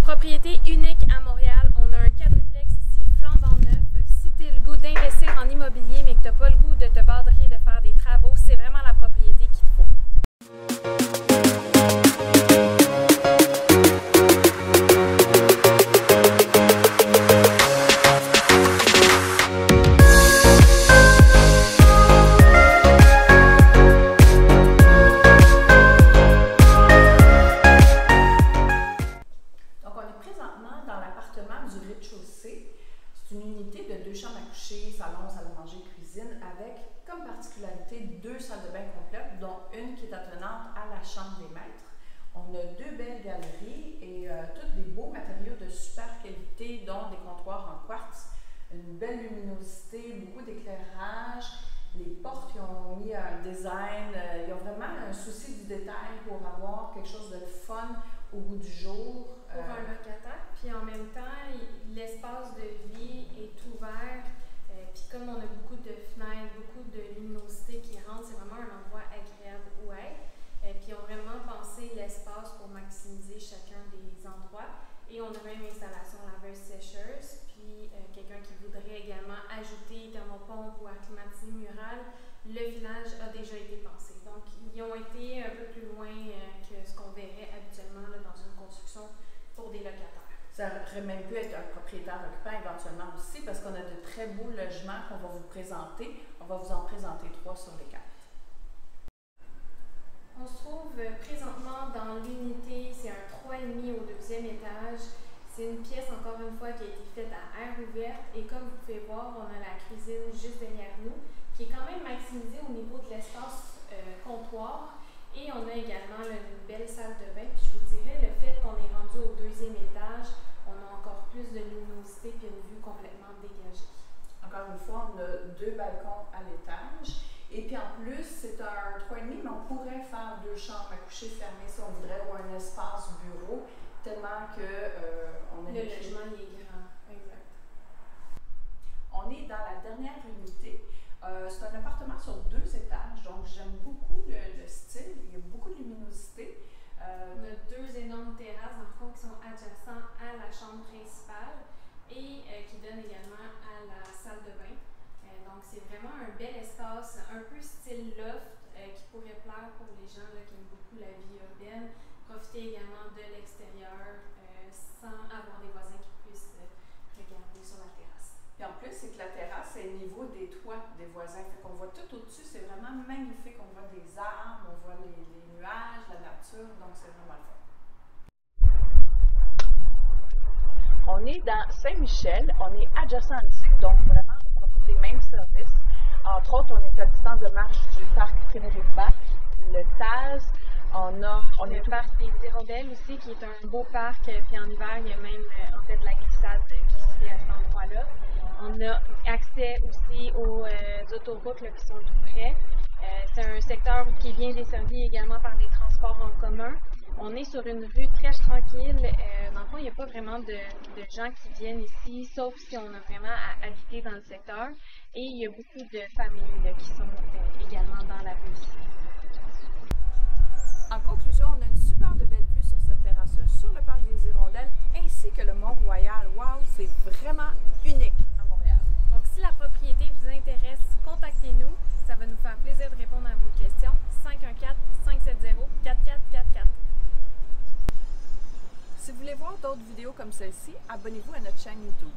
Propriété unique à Montréal. On a un quadruplex ici flambant neuf. Si tu as le goût d'investir en immobilier mais que tu n'as pas le goût de te badrer, de faire des travaux, c'est vraiment la propriété qu'il te faut. Dans l'appartement du rez-de-chaussée. C'est une unité de 2 chambres à coucher, salon, salle à manger, cuisine, avec comme particularité 2 salles de bain complètes, dont une qui est attenante à la chambre des maîtres. On a 2 belles galeries et tous des beaux matériaux de super qualité, dont des comptoirs en quartz, une belle luminosité, beaucoup d'éclairage. Les portes, ils ont mis un design, ils ont vraiment un souci du détail pour avoir quelque chose de fun au bout du jour. Pour un locataire, puis en même temps, l'espace de vie est ouvert, puis comme on a beaucoup de fenêtres, beaucoup de luminosité qui rentre, c'est vraiment un endroit agréable où être. Puis on a vraiment pensé l'espace pour maximiser chacun des endroits. Et on a même installation laveuse-sécheuse, puis quelqu'un qui voudrait également ajouter thermopompe ou acclimatiser mural, le village a déjà été pensé. Donc, ils ont été un peu plus loin que ce qu'on verrait habituellement là, dans une construction pour des locataires. Ça aurait même pu être un propriétaire occupant éventuellement aussi, parce qu'on a de très beaux logements qu'on va vous présenter. On va vous en présenter 3 sur les 4. On se trouve présentement dans l'unité, c'est un 3,5 au 2e étage. C'est une pièce, encore une fois, qui a été faite à air ouverte. Et comme vous pouvez voir, on a la cuisine juste derrière nous, qui est quand même maximisée au niveau de l'espace comptoir. Et on a également là, une belle salle de bain. Puis je vous dirais, le fait qu'on est rendu au 2e étage, on a encore plus de luminosité et une vue complètement dégagée. Encore une fois, on a 2 balcons à l'étage. Et puis en plus, c'est un 3,5, mais on pourrait faire 2 chambres à coucher fermées si on voudrait, ou un espace bureau, tellement que on a le logement il est grand, exact. On est dans la dernière unité. C'est un appartement sur 2 étages, donc j'aime beaucoup le style. Il y a beaucoup de luminosité. On a 2 énormes terrasses, dans le fond, qui sont adjacentes à la chambre principale et qui donnent également à la salle de bain. Donc, c'est vraiment un bel espace, un peu style loft, qui pourrait plaire pour les gens là, qui aiment beaucoup la vie urbaine. Profiter également de l'extérieur sans avoir des voisins qui puissent regarder sur la terrasse. Et en plus, c'est que la terrasse est au niveau des toits des voisins. Fait qu'on voit tout au-dessus, c'est vraiment magnifique. On voit des arbres, on voit les nuages, la nature, donc c'est vraiment le fun. On est dans Saint-Michel, on est adjacent ici, donc vraiment on propose les mêmes services. Entre autres, on est à distance de marche du parc Frédéric-Bach, le Taz, on est le parc des Hirondelles aussi, qui est un beau parc, puis en hiver, il y a même en fait de la glissade qui se fait à cet endroit-là. On a accès aussi aux autoroutes là, qui sont tout près. C'est un secteur qui est bien desservi également par les transports en commun. On est sur une rue très tranquille. Dans le fond, il n'y a pas vraiment de gens qui viennent ici, sauf si on a vraiment à habiter dans le secteur. Et il y a beaucoup de familles là, qui sont également dans la rue ici. En conclusion, on a une super de belle vue sur cette terrasse sur le parc des Hirondelles ainsi que le Mont-Royal. Wow, c'est vraiment unique à Montréal. Donc, si la propriété vous intéresse, contactez-nous. Ça va nous faire plaisir de répondre à vos questions. 514-570-4444. Si vous voulez voir d'autres vidéos comme celle-ci, abonnez-vous à notre chaîne YouTube.